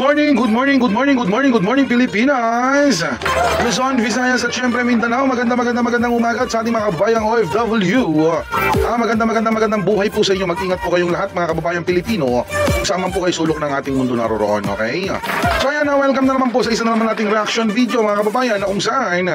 morning, good morning, good morning, good morning, good morning Pilipinas! Luzon, Visayas at syempre Mindanao, magandang umaga at sa ating mga kabayang OFW. Magandang buhay po sa inyo, mag-ingat po kayong lahat mga kababayang Pilipino. Kasama po kayo sulok ng ating mundo naroroon, okay? So ayan, welcome na naman po sa isa na naman nating reaction video mga kababayan na kung saan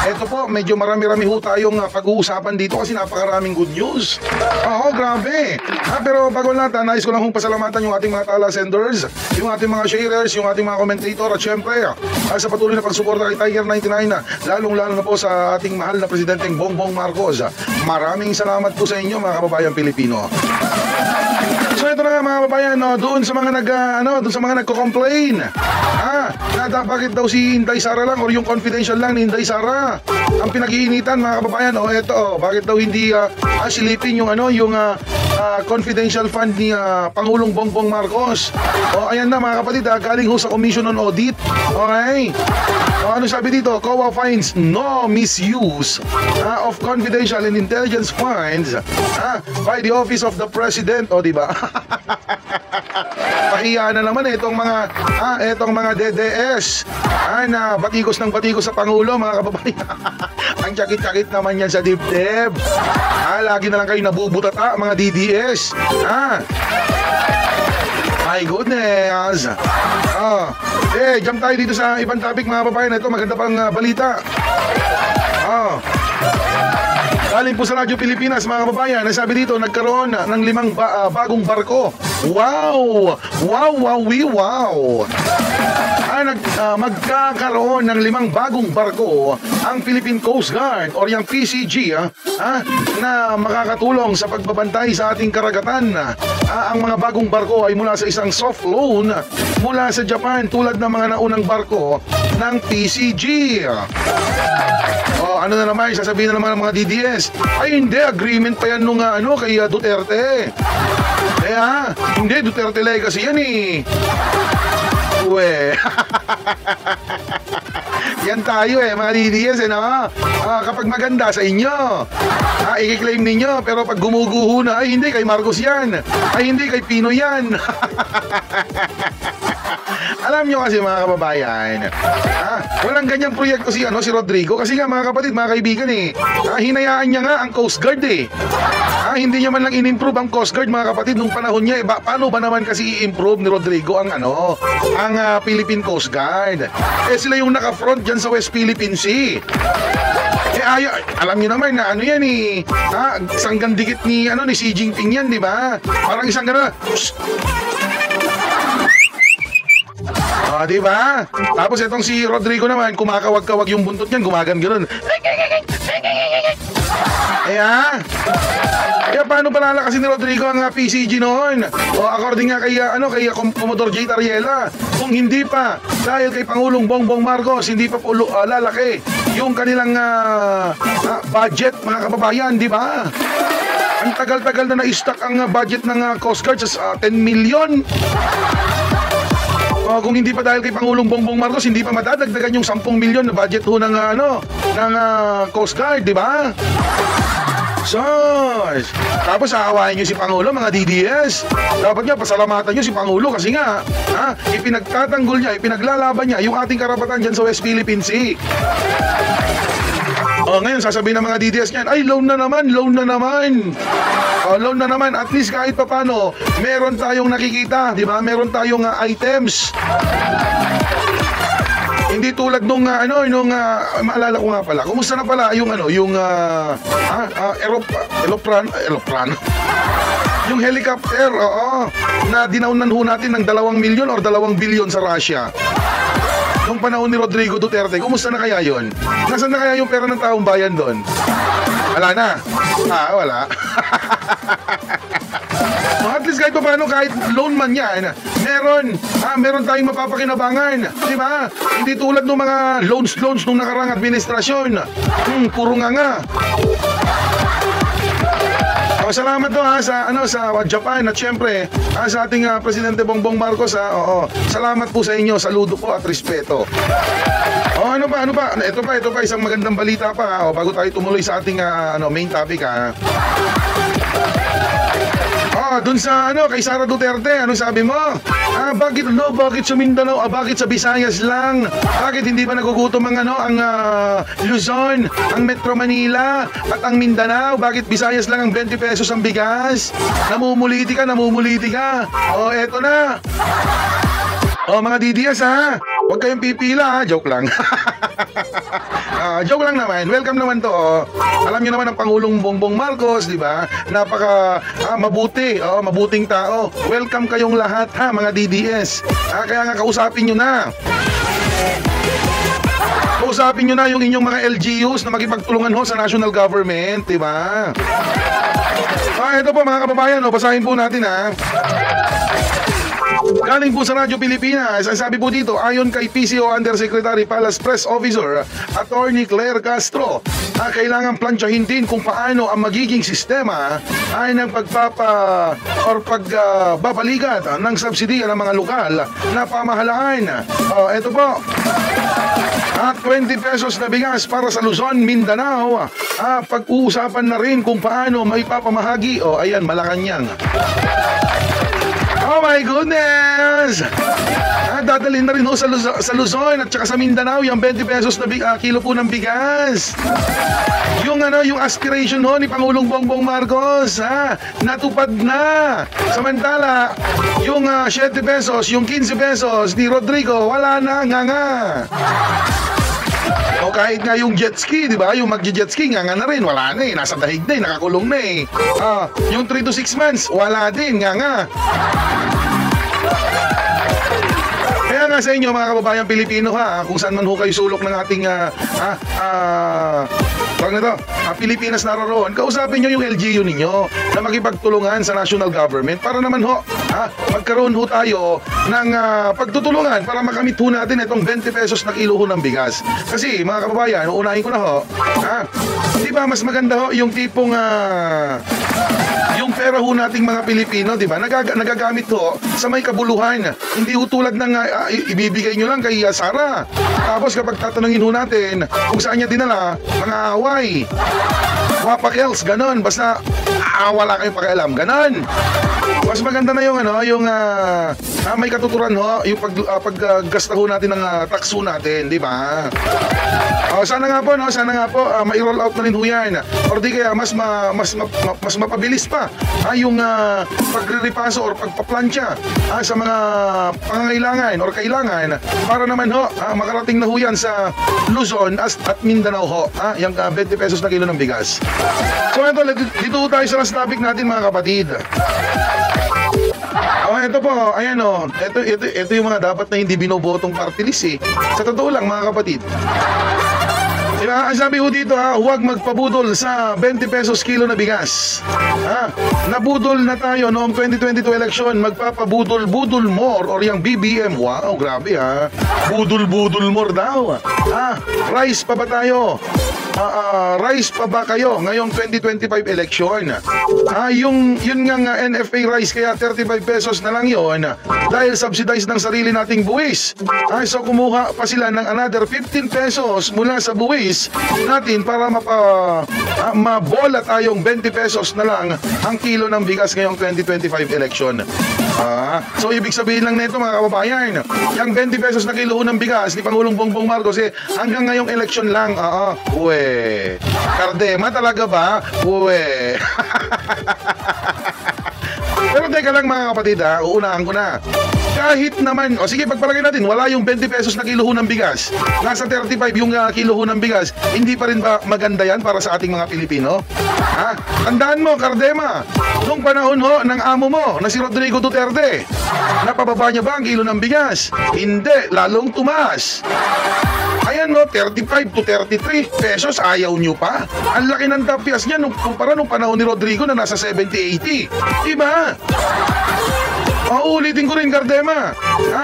eto po, medyo marami-rami ho tayong pag-uusapan dito kasi napakaraming good news. Oo, grabe! Pero bago lahat, nais ko lang hong pasalamatan yung ating mga tala senders, yung ating mga sharers, yung ating mga commentator at syempre sa patuloy na pagsuporta kay Tiger 99, lalong-lalo na po sa ating mahal na Presidenteng Bongbong Marcos. Maraming salamat po sa inyo mga kababayang Pilipino. So ito na nga mga kababayan, doon sa mga doon sa mga nagko-complain. Na bakit daw si Inday Sara lang or yung confidential lang ni Inday Sara ang pinag-iinitan mga kababayan. Bakit daw hindi silipin yung yung confidential fund ni Pangulong Bongbong Marcos. Ayan na mga kapatid, galing ho sa Commission on Audit. Okay? Ano sabi dito? COA finds no misuse of confidential and intelligence funds by the Office of the President. O, diba? Pahiya na naman itong mga DDS na batikos ng batikos sa Pangulo mga kababayan. Ang tsakit-tsakit naman yan sa dibdib. Lagi na lang kayo nabubutata mga DDS. My goodness. Jump tayo dito sa ibang topic mga kababayan. Ito maganda pang balita. Galing po sa Radyo Pilipinas mga kababayan, sabi dito nagkaroon ng 5 bagong barko. Wow! Magkakaroon ng 5 bagong barko ang Philippine Coast Guard o yung PCG na makakatulong sa pagbabantay sa ating karagatan. Ang mga bagong barko ay mula sa isang soft loan mula sa Japan tulad ng mga naunang barko ng PCG. Ano na naman, sasabihin na naman ng mga DDS, ay hindi, agreement pa yan nung kay Duterte. Hindi, Duterte legacy yan eh. Yan tayo mga DDS kapag maganda sa inyo, i-claim ninyo, pero pag gumuguho na, ay hindi, kay Marcos yan, ay hindi, kay Pino yan. Alam nyo kasi mga kababayan, walang ganyang proyekto si Rodrigo kasi nga mga kapatid, mga kaibigan hinayaan niya nga ang Coast Guard hindi niya man lang in-improve ang Coast Guard mga kapatid nung panahon niya. Paano ba naman kasi i-improve ni Rodrigo ang Philippine Coast Guard? Sila yung naka-front dyan sa West Philippine Sea. Alam niyo naman na yan isang gandikit ni Xi Jinping yan, di ba? Parang isang gano'n. Di ba? Tapos itong si Rodrigo naman, kumakawag-kawag yung buntot niyan, gumagan-ganon. Kaya paano palalakasin ni Rodrigo ang PCG noon? According nga kay Commodore J. Tariela, kung hindi pa dahil kay Pangulong Bongbong Marcos, hindi pa po lalaki yung kanilang budget mga kababayan, di ba? Ang tagal-tagal na na-stock ang budget ng Coast Guard sa 10 million. Kung hindi pa dahil kay Pangulong Bongbong Marcos, hindi pa madadagdagan yung 10 milyon na budget ho ng Coast Guard, di ba? Tapos aawain nyo si Pangulo, mga DDS. Dapat nga pasalamatan nyo si Pangulo kasi nga ipinagtatanggol niya, ipinaglalaban niya yung ating karapatan dyan sa West Philippine Sea. Ngayon sasabihin ng mga DDS niyan, ay loan na naman. Loan na naman, at least kahit papano meron tayong nakikita, di ba? Meron tayong items. Hindi tulad nung maalala ko nga pala. Kumusta na pala yung eroplano? Yung helicopter, na dinaunan ho natin ng 2 milyon or 2 bilyon sa Russia. Nung panahon ni Rodrigo Duterte, kumusta na kaya yon? Nasaan na kaya yung pera ng taong bayan doon? Wala na. Wala. At least kahit paano, kahit loan man yan, meron tayong mapapakinabangan. Di ba? Hindi tulad ng mga loans nung nakarang administrasyon. Puro nga. Salamat sa Japan at syempre sa ating Presidente Bongbong Marcos. Salamat po sa inyo, saludo po at respeto. Ano pa? Ito pa isang magandang balita pa bago tayo tumuloy sa ating main topic. Dun sa kay Sara Duterte, anong sabi mo? Bakit sa Mindanao? Bakit sa Visayas lang? Bakit hindi ba nagugutom ang Luzon, ang Metro Manila, at ang Mindanao? Bakit Visayas lang ang 20 pesos ang bigas? Namumuliti ka. Eto na. Mga DDS ha, huwag kayong pipila ha, joke lang. Joke lang naman, welcome naman to. Alam niyo naman ang Pangulong Bongbong Marcos, di ba? Napaka mabuti, mabuting tao. Welcome kayong lahat ha, mga DDS. Kaya nga kausapin niyo na. Kausapin niyo na yung inyong mga LGUs na makipagtulungan ho sa national government, di ba? Ito po mga kababayan, basahin po natin ha. Galing po sa Radyo Pilipinas, ang sabi po dito, ayon kay PCO Undersecretary Palace Press Officer, Attorney Claire Castro, kailangan plansyahin din kung paano ang magiging sistema ay ng pagbabalikat ng subsidiya ng mga lokal na pamahalaan. Ito po, 20 pesos na bigas para sa Luzon, Mindanao. Pag-uusapan na rin kung paano maipapamahagi. Ayan, Malacanang. Oh my goodness! Dadalhin na rin ho sa Luzon at saka sa Mindanao yung 20 pesos na kilo po ng bigas. Yung aspiration ho ni Pangulong Bongbong Marcos, natupad na. Samantala, yung 7 pesos, yung 15 pesos ni Rodrigo, wala na, nga. O kahit nga yung jet ski, di ba? Yung mag-jet ski, nga na rin, wala na nasa dahig na nakakulong na yung 3 to 6 months, wala din, nga. Kaya nga sa inyo mga kababayang Pilipino kung saan man ho kayo sulok ng ating Pilipinas naroroon, kausapin nyo yung LGU ninyo na makipagtulungan sa national government para naman magkaroon ho tayo ng pagtutulungan para makamit ho natin itong 20 pesos na kilo ho ng bigas. Kasi mga kababayan, uunahin ko na di ba mas maganda ho yung tipong yung pera ho nating mga Pilipino, di ba? Nagagamit ho sa may kabuluhan. Hindi ho tulad ng ibibigay nyo lang kay Sara. Tapos kapag tatanungin ho natin kung saan niya dinala, mga away, wapakels, ganon. Basta wala kayong pakialam, ganon. Mas maganda na yung may katuturan ho, yung paggasta ho natin ng tax ho natin, di ba? Sana nga po, mai-roll out na rin ho yan. Or di kaya mas mapabilis pa yung pagre-repaso or pagpaplansya sa mga pangangailangan or kailangan para naman ho makarating na ho yan sa Luzon at Mindanao ho, yung 20 pesos na kilo ng bigas. So ito, dito tayo sa last topic natin mga kapatid. Ito po, ayan ito yung mga dapat na hindi binobotong party list Sa totoo lang mga kapatid. Ang sabi ko dito huwag magpabudol sa 20 pesos kilo na bigas. Nabudol na tayo noong 2022 election, magpapabudol more or yung BBM. Wow, grabe budol more daw. Rice pa ba tayo? Rice pa ba kayo ngayong 2025 election? Yun nga NFA rice kaya 35 pesos na lang yon dahil subsidized ng sarili nating buwis. So kumuha pa sila ng another 15 pesos mula sa buwis natin para mabola tayong 20 pesos na lang ang kilo ng bigas ngayong 2025 election. So ibig sabihin lang nito mga kababayan, yung 20 pesos na kilo ng bigas ni Pangulong Bongbong Marcos hanggang ngayong election lang. Kardema talaga ba? Pero teka lang mga kapatid uunahan ko na. Kahit naman, sige pagpalagay natin, wala yung 20 pesos na kilo ng bigas. Nasa 35 yung kilo ng bigas. Hindi pa rin ba maganda yan para sa ating mga Pilipino? Tandaan mo, Kardema, nung panahon ng amo mo na si Rodrigo Duterte, napababa niya ba ang kilo ng bigas? Hindi, lalong tumaas. Ayan 35 to 33 pesos, ayaw nyo pa. Ang laki ng tapyas niya kumpara nung panahon ni Rodrigo na nasa 70-80. Diba? Uulitin ko rin, Kardema.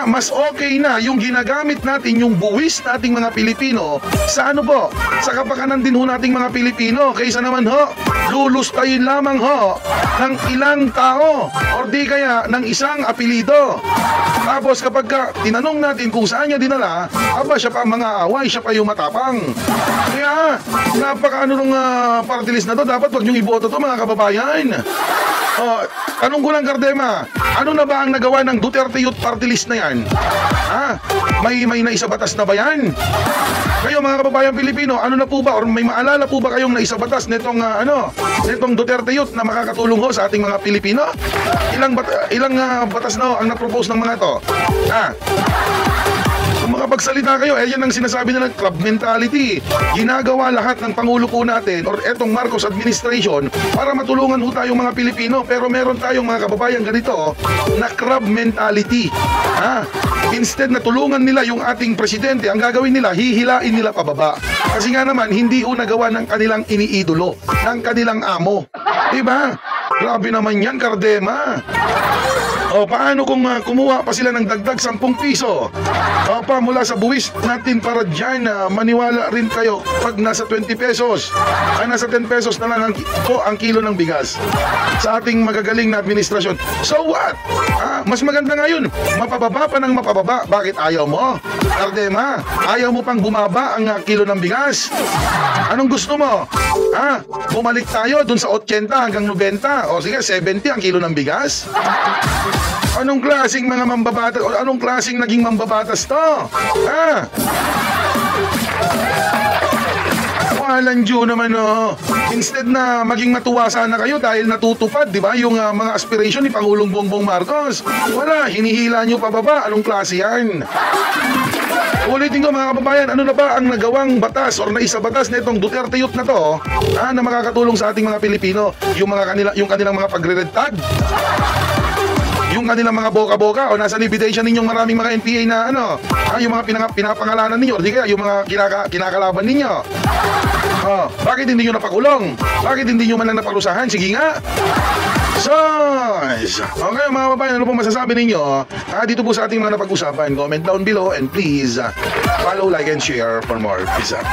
Mas okay na yung ginagamit natin, yung buwis nating mga Pilipino sa sa kapakanan din ho nating mga Pilipino kaysa naman lulustayin lamang ng ilang tao or di kaya ng isang apelido. Tapos kapag tinanong natin kung saan niya dinala, siya pa mga away, siya pa yung matapang. Kaya napaka nung party list na to, dapat wag niyong iboto to mga kababayan. Oh, tanong ko lang, Cardema, ano na ba ang nagawa ng Duterte Youth Party List na yan? Ha? May naisabatas na ba yan? Kayo mga kababayang Pilipino, ano na po ba or may maalala po ba kayong naisabatas nitong nitong Duterte Youth na makakatulong ho sa ating mga Pilipino? Ilang batas na ang na-propose ng mga to? Ha? Kung makapagsalita kayo, yan ang sinasabi nila ng club mentality. Ginagawa lahat ng Pangulo po natin or etong Marcos administration para matulungan ho tayong mga Pilipino. Pero meron tayong mga kababayan ganito na club mentality. Ha? Instead na tulungan nila yung ating presidente, ang gagawin nila, hihilain nila pababa. Kasi nga naman, hindi ho nagawa ng kanilang iniidolo, ng kanilang amo. Diba? Grabe naman yan, Cardema. O paano kung kumuha pa sila ng dagdag 10 piso? O pa mula sa buwis natin para dyan maniwala rin kayo pag nasa 20 pesos. Ay nasa 10 pesos na lang ang kilo ng bigas sa ating magagaling na administrasyon. So what? Mas maganda ngayon, mapababa pa ng mapababa. Bakit ayaw mo? Cardema, ayaw mo pang bumaba ang kilo ng bigas? Anong gusto mo? Bumalik tayo dun sa 80 hanggang 90. O sige, 70 ang kilo ng bigas? Anong klaseng mga mambabatas o anong klaseng naging mambabatas to? Walang Diyo naman Instead na maging matuwa sana kayo dahil natutupad, di ba? Yung mga aspiration ni Pangulong Bongbong Marcos. Wala, hinihila nyo pababa. Anong klase yan? Ulitin ko mga kababayan, ano na ba ang nagawang batas or naisabatas na itong Duterte Youth na to na makakatulong sa ating mga Pilipino? Yung kanilang mga pagre-red tag? Yung kanilang mga boka-boka o nasa liquidation ninyong maraming mga NPA na yung mga pinapangalanan ninyo, di kaya yung mga kinakalaban ninyo. Bakit hindi nyo napakulong? Bakit hindi nyo man lang naparusahan? Sige nga. Okay mga kababayan, ano po masasabi ninyo? Dito po sa ating mga napag-usapan, comment down below and please follow, like and share for more. Peace out.